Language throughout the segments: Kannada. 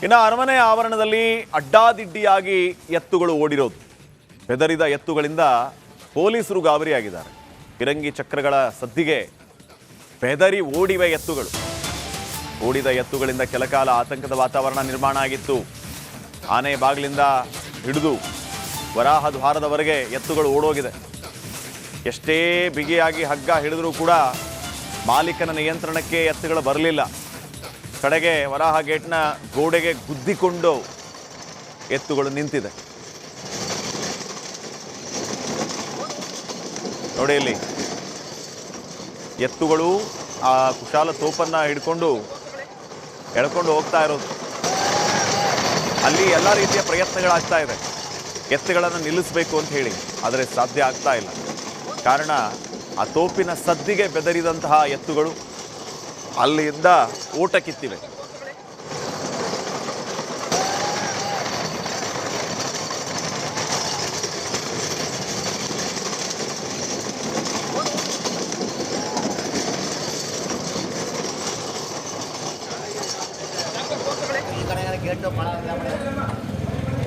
ಇನ್ನು ಅರಮನೆ ಆವರಣದಲ್ಲಿ ಅಡ್ಡಾದಿಡ್ಡಿಯಾಗಿ ಎತ್ತುಗಳು ಓಡಿರೋದು. ಬೆದರಿದ ಎತ್ತುಗಳಿಂದ ಪೊಲೀಸರು ಗಾಬರಿಯಾಗಿದ್ದಾರೆ. ಫಿರಂಗಿ ಚಕ್ರಗಳ ಸದ್ದಿಗೆ ಬೆದರಿ ಓಡಿವೆ ಎತ್ತುಗಳು. ಓಡಿದ ಎತ್ತುಗಳಿಂದ ಕೆಲಕಾಲ ಆತಂಕದ ವಾತಾವರಣ ನಿರ್ಮಾಣ ಆಗಿತ್ತು. ಆನೆ ಬಾಗಿಲಿಂದ ಹಿಡಿದು ವರಾಹ ದ್ವಾರದವರೆಗೆ ಎತ್ತುಗಳು ಓಡೋಗಿದೆ. ಎಷ್ಟೇ ಬಿಗಿಯಾಗಿ ಹಗ್ಗ ಹಿಡಿದರೂ ಕೂಡ ಮಾಲೀಕನ ನಿಯಂತ್ರಣಕ್ಕೆ ಎತ್ತುಗಳು ಬರಲಿಲ್ಲ. ಕಡೆಗೆ ವರಾಹ ಗೇಟ್ನ ಗೋಡೆಗೆ ಗುದ್ದಿಕೊಂಡು ಎತ್ತುಗಳು ನಿಂತಿದೆ. ನೋಡಿ ಇಲ್ಲಿ ಎತ್ತುಗಳು ಆ ಕುಶಾಲ ತೋಪನ್ನ ಹಿಡ್ಕೊಂಡು ಎಳ್ಕೊಂಡು ಹೋಗ್ತಾ ಇರೋದು. ಅಲ್ಲಿ ಎಲ್ಲ ರೀತಿಯ ಪ್ರಯತ್ನಗಳಾಗ್ತಾ ಇದೆ ಎತ್ತುಗಳನ್ನು ನಿಲ್ಲಿಸಬೇಕು ಅಂತ ಹೇಳಿ, ಆದರೆ ಸಾಧ್ಯ ಆಗ್ತಾ ಇಲ್ಲ. ಕಾರಣ ಆ ತೋಪಿನ ಸದ್ದಿಗೆ ಬೆದರಿದಂತಹ ಎತ್ತುಗಳು ಅಲ್ಲಿಂದ ಓಟ ಕಿತ್ತಿವೆ.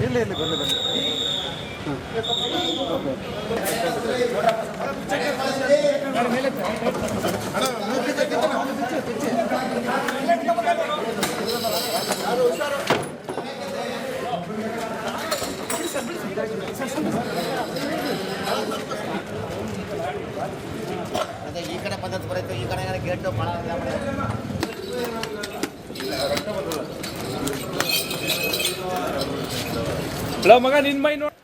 ಇಲ್ಲಿ ಬನ್ನಿ ಅದೇ ಈ ಕಡೆ ಪದ್ಧತಿ ಬರುತ್ತೆ, ಈ ಕಡೆ ಗೇಟು ಭಾಳ ಮಗ ನಿನ್ ಮೈ ನೋಡಿ.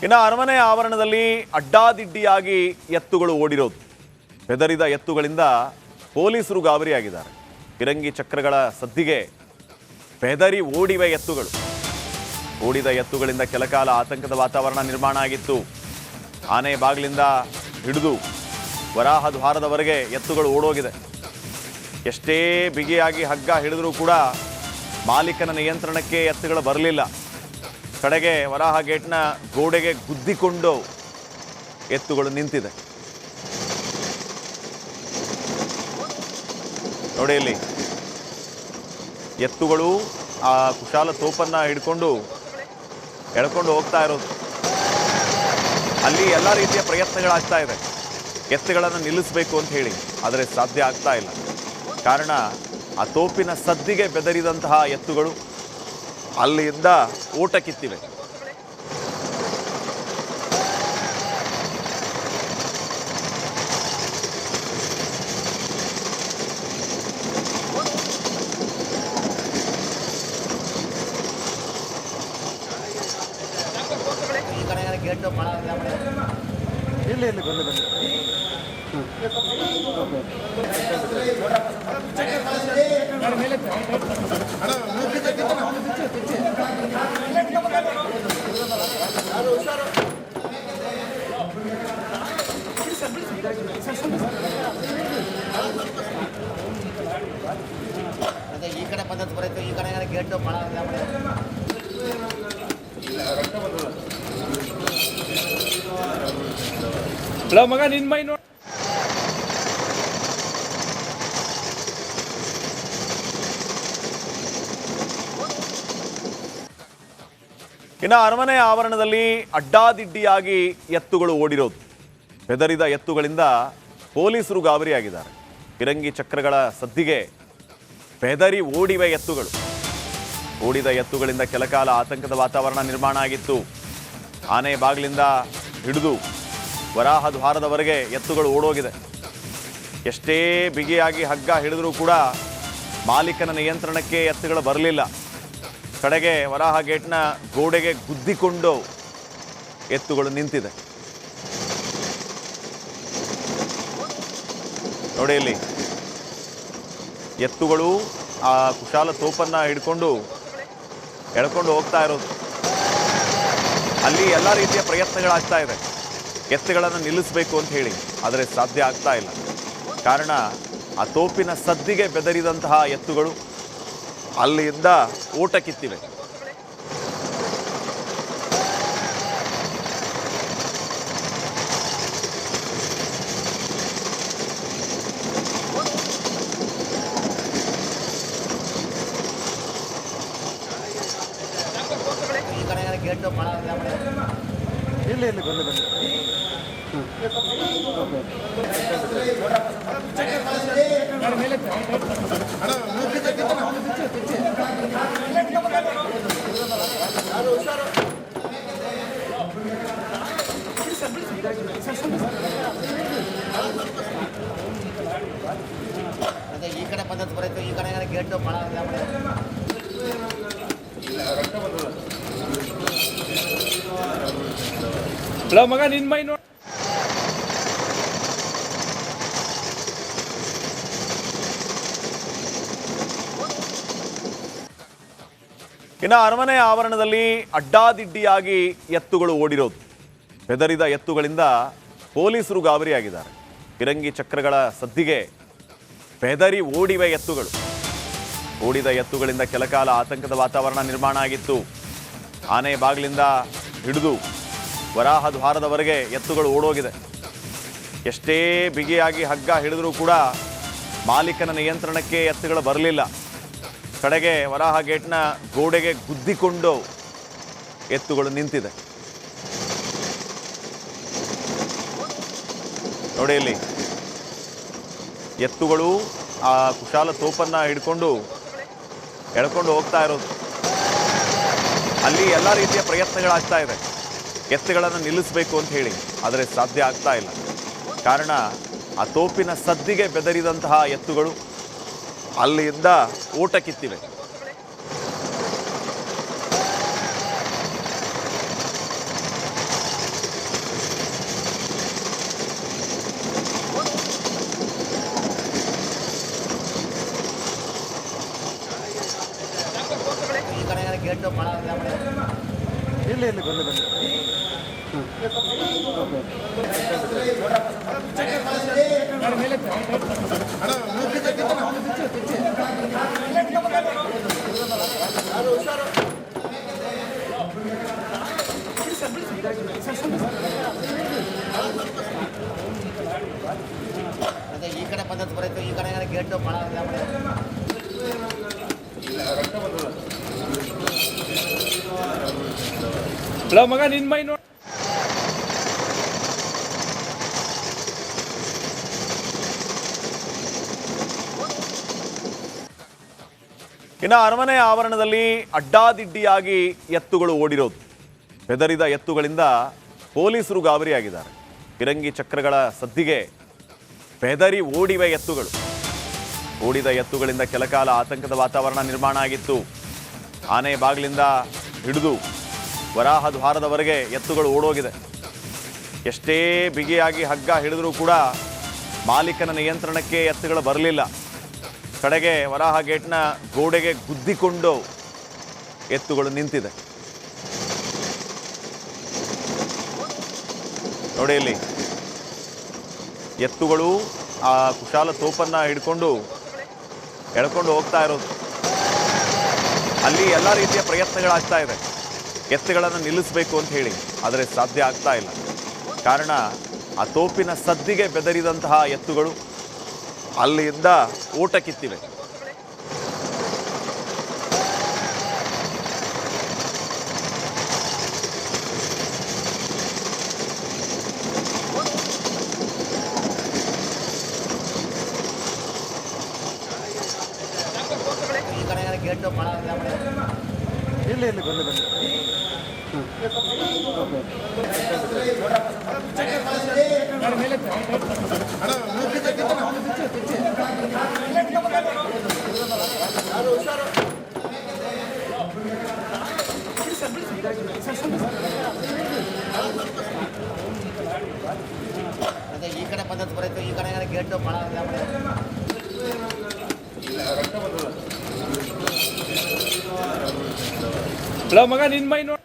ಇನ್ನು ಅರಮನೆ ಆವರಣದಲ್ಲಿ ಅಡ್ಡಾದಿಡ್ಡಿಯಾಗಿ ಎತ್ತುಗಳು ಓಡಿರೋದು. ಬೆದರಿದ ಎತ್ತುಗಳಿಂದ ಪೊಲೀಸರು ಗಾಬರಿಯಾಗಿದ್ದಾರೆ. ಫಿರಂಗಿ ಚಕ್ರಗಳ ಸದ್ದಿಗೆ ಬೆದರಿ ಓಡಿವೆ ಎತ್ತುಗಳು. ಓಡಿದ ಎತ್ತುಗಳಿಂದ ಕೆಲಕಾಲ ಆತಂಕದ ವಾತಾವರಣ ನಿರ್ಮಾಣ ಆಗಿತ್ತು. ಆನೆ ಬಾಗಿಲಿಂದ ಹಿಡಿದು ವರಾಹ ದ್ವಾರದವರೆಗೆ ಎತ್ತುಗಳು ಓಡೋಗಿದೆ. ಎಷ್ಟೇ ಬಿಗಿಯಾಗಿ ಹಗ್ಗ ಹಿಡಿದರೂ ಕೂಡ ಮಾಲೀಕನ ನಿಯಂತ್ರಣಕ್ಕೆ ಎತ್ತುಗಳು ಬರಲಿಲ್ಲ. ಕಡೆಗೆ ವರಾಹ ಗೇಟ್ನ ಗೋಡೆಗೆ ಗುದ್ದಿಕೊಂಡು ಎತ್ತುಗಳು ನಿಂತಿದೆ. ನೋಡಿ ಇಲ್ಲಿ ಎತ್ತುಗಳು ಆ ಕುಶಾಲ ತೋಪನ್ನ ಹಿಡ್ಕೊಂಡು ಎಳ್ಕೊಂಡು ಹೋಗ್ತಾ ಇರೋದು. ಅಲ್ಲಿ ಎಲ್ಲ ರೀತಿಯ ಪ್ರಯತ್ನಗಳಾಗ್ತಾ ಇದೆ ಎತ್ತುಗಳನ್ನು ನಿಲ್ಲಿಸಬೇಕು ಅಂತ ಹೇಳಿ, ಆದರೆ ಸಾಧ್ಯ ಆಗ್ತಾ ಇಲ್ಲ. ಕಾರಣ ಆ ತೋಪಿನ ಸದ್ದಿಗೆ ಬೆದರಿದಂತಹ ಎತ್ತುಗಳು ಅಲ್ಲಿಂದ ಓಟ ಕಿತ್ತಿವೆ. ಈ ಕಡೆ ಗೇಟು ಭಾಳ ಇಲ್ಲಿ ಬನ್ನಿ ಅದೇ ಈ ಕಡೆ ಪದ್ಧತಿ ಬರುತ್ತೆ, ಈ ಕಡೆ ಗೇಟು ಭಾಳ ಮಗ ನಿನ್ ಮೈ ನೋಡಿ. ಇನ್ನು ಅರಮನೆ ಆವರಣದಲ್ಲಿ ಅಡ್ಡಾದಿಡ್ಡಿಯಾಗಿ ಎತ್ತುಗಳು ಓಡಿರೋದು. ಬೆದರಿದ ಎತ್ತುಗಳಿಂದ ಪೊಲೀಸರು ಗಾಬರಿಯಾಗಿದ್ದಾರೆ. ಫಿರಂಗಿ ಚಕ್ರಗಳ ಸದ್ದಿಗೆ ಬೆದರಿ ಓಡಿವೆ ಎತ್ತುಗಳು. ಓಡಿದ ಎತ್ತುಗಳಿಂದ ಕೆಲಕಾಲ ಆತಂಕದ ವಾತಾವರಣ ನಿರ್ಮಾಣ ಆಗಿತ್ತು. ಆನೆ ಬಾಗಿಲಿಂದ ಹಿಡಿದು ವರಾಹ ದ್ವಾರದವರೆಗೆ ಎತ್ತುಗಳು ಓಡೋಗಿದೆ. ಎಷ್ಟೇ ಬಿಗಿಯಾಗಿ ಹಗ್ಗ ಹಿಡಿದರೂ ಕೂಡ ಮಾಲೀಕನ ನಿಯಂತ್ರಣಕ್ಕೆ ಎತ್ತುಗಳು ಬರಲಿಲ್ಲ. ಕಡೆಗೆ ವರಾಹ ಗೇಟ್ನ ಗೋಡೆಗೆ ಗುದ್ದಿಕೊಂಡು ಎತ್ತುಗಳು ನಿಂತಿದೆ. ನೋಡಿ ಇಲ್ಲಿ ಎತ್ತುಗಳು ಆ ಕುಶಾಲ ತೋಪನ್ನ ಹಿಡ್ಕೊಂಡು ಎಳ್ಕೊಂಡು ಹೋಗ್ತಾ ಇರೋದು. ಅಲ್ಲಿ ಎಲ್ಲ ರೀತಿಯ ಪ್ರಯತ್ನಗಳಾಗ್ತಾ ಇದೆ ಎತ್ತುಗಳನ್ನು ನಿಲ್ಲಿಸಬೇಕು ಅಂತ ಹೇಳಿ, ಆದರೆ ಸಾಧ್ಯ ಆಗ್ತಾ ಇಲ್ಲ. ಕಾರಣ ಆ ತೋಪಿನ ಸದ್ದಿಗೆ ಬೆದರಿದಂತಹ ಎತ್ತುಗಳು ಅಲ್ಲಿಂದ ಓಟ ಕಿತ್ತಿವೆ. ಇಲ್ಲಿ ಬನ್ನಿ ಅದೇ ಈ ಕಡೆ ಪದ್ಧತಿ ಬರುತ್ತೆ ಈ ಕಡೆ ಗೇಟು ಭಾಳ ಹಲೋ ಮಗ ನಿನ್ ಮೈ ನೋಡಿ. ಇನ್ನು ಅರಮನೆ ಆವರಣದಲ್ಲಿ ಅಡ್ಡಾದಿಡ್ಡಿಯಾಗಿ ಎತ್ತುಗಳು ಓಡಿರೋದು, ಬೆದರಿದ ಎತ್ತುಗಳಿಂದ ಪೊಲೀಸರು ಗಾಬರಿಯಾಗಿದ್ದಾರೆ. ಫಿರಂಗಿ ಚಕ್ರಗಳ ಸದ್ದಿಗೆ ಬೆದರಿ ಓಡಿವೆ ಎತ್ತುಗಳು. ಓಡಿದ ಎತ್ತುಗಳಿಂದ ಕೆಲಕಾಲ ಆತಂಕದ ವಾತಾವರಣ ನಿರ್ಮಾಣ ಆಗಿತ್ತು. ಆನೆ ಬಾಗಿಲಿಂದ ಹಿಡಿದು ವರಾಹ ದ್ವಾರದವರೆಗೆ ಎತ್ತುಗಳು ಓಡೋಗಿದೆ. ಎಷ್ಟೇ ಬಿಗಿಯಾಗಿ ಹಗ್ಗ ಹಿಡಿದರೂ ಕೂಡ ಮಾಲೀಕನ ನಿಯಂತ್ರಣಕ್ಕೆ ಎತ್ತುಗಳು ಬರಲಿಲ್ಲ. ಕಡೆಗೆ ವರಾಹ ಗೇಟ್ನ ಗೋಡೆಗೆ ಗುದ್ದಿಕೊಂಡು ಎತ್ತುಗಳು ನಿಂತಿದೆ. ನೋಡಿ ಇಲ್ಲಿ ಎತ್ತುಗಳು ಆ ಕುಶಾಲ ತೋಪನ್ನ ಹಿಡ್ಕೊಂಡು ಎಳ್ಕೊಂಡು ಹೋಗ್ತಾ ಇರೋದು. ಅಲ್ಲಿ ಎಲ್ಲ ರೀತಿಯ ಪ್ರಯತ್ನಗಳಾಗ್ತಾ ಇದೆ ಎತ್ತುಗಳನ್ನು ನಿಲ್ಲಿಸಬೇಕು ಅಂತ ಹೇಳಿ, ಆದರೆ ಸಾಧ್ಯ ಆಗ್ತಾ ಇಲ್ಲ. ಕಾರಣ ಆ ತೋಪಿನ ಸದ್ದಿಗೆ ಬೆದರಿದಂತಹ ಎತ್ತುಗಳು ಅಲ್ಲಿಂದ ಓಟ ಕಿತ್ತಿವೆ. ಈ ಕಡೆ ಗೇಟು ಭಾಳ ಇಲ್ಲಿ ಬನ್ನಿ ಅದೇ ಈ ಕಡೆ ಪದ್ಧತಿ ಬರುತ್ತೆ ಈ ಕಡೆ ಗೇಟು ಭಾಳ ಹಲೋ ಮಗ ನಿನ್ ಮೈ ನೋಡಿ. ಇನ್ನು ಅರಮನೆ ಆವರಣದಲ್ಲಿ ಅಡ್ಡಾದಿಡ್ಡಿಯಾಗಿ ಎತ್ತುಗಳು ಓಡಿರೋದು, ಬೆದರಿದ ಎತ್ತುಗಳಿಂದ ಪೊಲೀಸರು ಗಾಬರಿಯಾಗಿದ್ದಾರೆ. ಫಿರಂಗಿ ಚಕ್ರಗಳ ಸದ್ದಿಗೆ ಬೆದರಿ ಓಡಿವೆ ಎತ್ತುಗಳು. ಓಡಿದ ಎತ್ತುಗಳಿಂದ ಕೆಲಕಾಲ ಆತಂಕದ ವಾತಾವರಣ ನಿರ್ಮಾಣ ಆಗಿತ್ತು. ಆನೆ ಬಾಗಿಲಿಂದ ಹಿಡಿದು ವರಾಹ ದ್ವಾರದವರೆಗೆ ಎತ್ತುಗಳು ಓಡೋಗಿದೆ. ಎಷ್ಟೇ ಬಿಗಿಯಾಗಿ ಹಗ್ಗ ಹಿಡಿದರೂ ಕೂಡ ಮಾಲೀಕನ ನಿಯಂತ್ರಣಕ್ಕೆ ಎತ್ತುಗಳು ಬರಲಿಲ್ಲ. ಕಡೆಗೆ ವರಾಹ ಗೇಟ್ನ ಗೋಡೆಗೆ ಗುದ್ದಿಕೊಂಡು ಎತ್ತುಗಳು ನಿಂತಿದೆ. ನೋಡಿ ಇಲ್ಲಿ ಎತ್ತುಗಳು ಆ ಕುಶಾಲ ತೋಪನ್ನ ಹಿಡ್ಕೊಂಡು ಎಳ್ಕೊಂಡು ಹೋಗ್ತಾ ಇರೋದು. ಅಲ್ಲಿ ಎಲ್ಲ ರೀತಿಯ ಪ್ರಯತ್ನಗಳಾಗ್ತಾ ಇದೆ ಎತ್ತುಗಳನ್ನು ನಿಲ್ಲಿಸಬೇಕು ಅಂತ ಹೇಳಿ, ಆದರೆ ಸಾಧ್ಯ ಆಗ್ತಾ ಇಲ್ಲ. ಕಾರಣ ಆ ತೋಪಿನ ಸದ್ದಿಗೆ ಬೆದರಿದಂತಹ ಎತ್ತುಗಳು ಅಲ್ಲಿಂದ ಓಟ ಕಿತ್ತಿವೆ. ಈ ಕಡೆ ಗೇಟು ಭಾಳ ಇಲ್ಲಿ ಬನ್ನಿ ಅದೇ ಈ ಕಡೆ ಪದ್ಧತಿ ಬರುತ್ತೆ ಈ ಕಡೆ ಗೇಟು ಭಾಳ ಹಲೋ ಮಗ ನಿನ್ ಮೈ ನೋಡಿ.